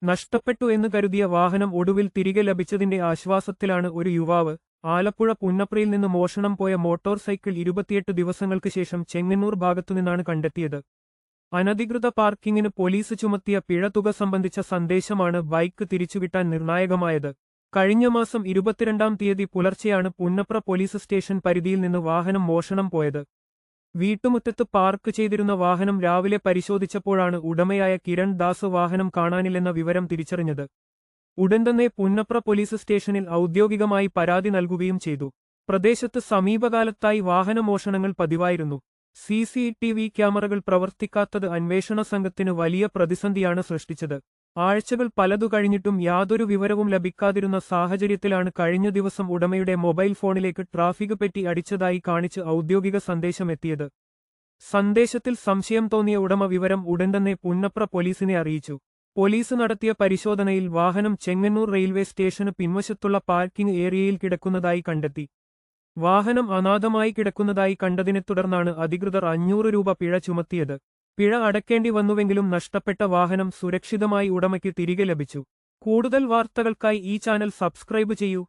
നഷ്ടപ്പെട്ടു എന്ന് കരുതിയ വാഹനം ഒടുവിൽ തിരികെ ലഭിച്ചതിന്റെ ആശ്വാസത്തിലാണ് ഒരു യുവാവ്. ആലപ്പുഴ പുന്നപ്രയിൽ നിന്ന് മോഷണം പോയ മോട്ടോർ സൈക്കിൾ 28 ദിവസങ്ങൾക്ക് ശേഷം ചെങ്ങന്നൂർ ഭാഗത്തുനിന്നാണ് കണ്ടെത്തിയത്. അനധികൃത പാർക്കിങ്ങിന് പോലീസ് ചുമത്തിയ പിഴ തുക സംബന്ധിച്ച സന്ദേശമാണ് ബൈക്ക് തിരിച്ചുകിട്ടാൻ നിർണായകമായത്. കഴിഞ്ഞ മാസം 22-ാം തീയതി പുലർച്ചെയാണ് പുന്നപ്ര പോലീസ് സ്റ്റേഷൻ പരിധിയിൽ നിന്ന് വാഹനം മോഷണം പോയത്. വീട്ടുമുറ്റത്ത് പാർക്ക് ചെയ്തിരുന്ന വാഹനം രാവിലെ പരിശോധിച്ചപ്പോഴാണ് ഉടമയായ കിരൺ ദാസ് വാഹനം കാണാനില്ലെന്ന വിവരം തിരിച്ചറിഞ്ഞത്. ഉടൻ തന്നെ പുന്നപ്ര പോലീസ് സ്റ്റേഷനിൽ ഔദ്യോഗികമായി പരാതി നൽകുകയും ചെയ്തു. പ്രദേശത്ത് സമീപകാലത്തായി വാഹനമോഷണങ്ങൾ പതിവായിരുന്നു. CCTV ക്യാമറകൾ പ്രവർത്തിക്കാത്തത് അന്വേഷണ സംഘത്തിന് വലിയ പ്രതിസന്ധിയാണ് സൃഷ്ടിച്ചത്. ആഴ്ചകൾ പലതു കഴിഞ്ഞിട്ടും യാതൊരു വിവരവും ലഭിക്കാതിരുന്ന സാഹചര്യത്തിലാണ് കഴിഞ്ഞ ദിവസം ഉടമയുടെ മൊബൈൽ ഫോണിലേക്ക് ട്രാഫിക് പെറ്റി അടിച്ചതായി കാണിച്ച് ഔദ്യോഗിക സന്ദേശമെത്തിയത്. സന്ദേശത്തിൽ സംശയം തോന്നിയ ഉടമ വിവരം ഉടൻ തന്നെ പുന്നപ്ര പോലീസിനെ അറിയിച്ചു. പോലീസ് നടത്തിയ പരിശോധനയിൽ വാഹനം ചെങ്ങന്നൂർ റെയിൽവേ സ്റ്റേഷന് പിൻവശത്തുള്ള പാർക്കിംഗ് ഏരിയയിൽ കിടക്കുന്നതായി കണ്ടെത്തി. വാഹനം അനാഥമായി കിടക്കുന്നതായി കണ്ടതിനെ തുടർന്നാണ് അധികൃതർ 500 രൂപ പിഴ ചുമത്തിയത്. പിഴ അടയ്ക്കേണ്ടി വന്നുവെങ്കിലും നഷ്ടപ്പെട്ട വാഹനം സുരക്ഷിതമായി ഉടമയ്ക്ക് തിരികെ ലഭിച്ചു. കൂടുതൽ വാർത്തകൾക്കായി ഈ ചാനൽ സബ്സ്ക്രൈബ് ചെയ്യൂ.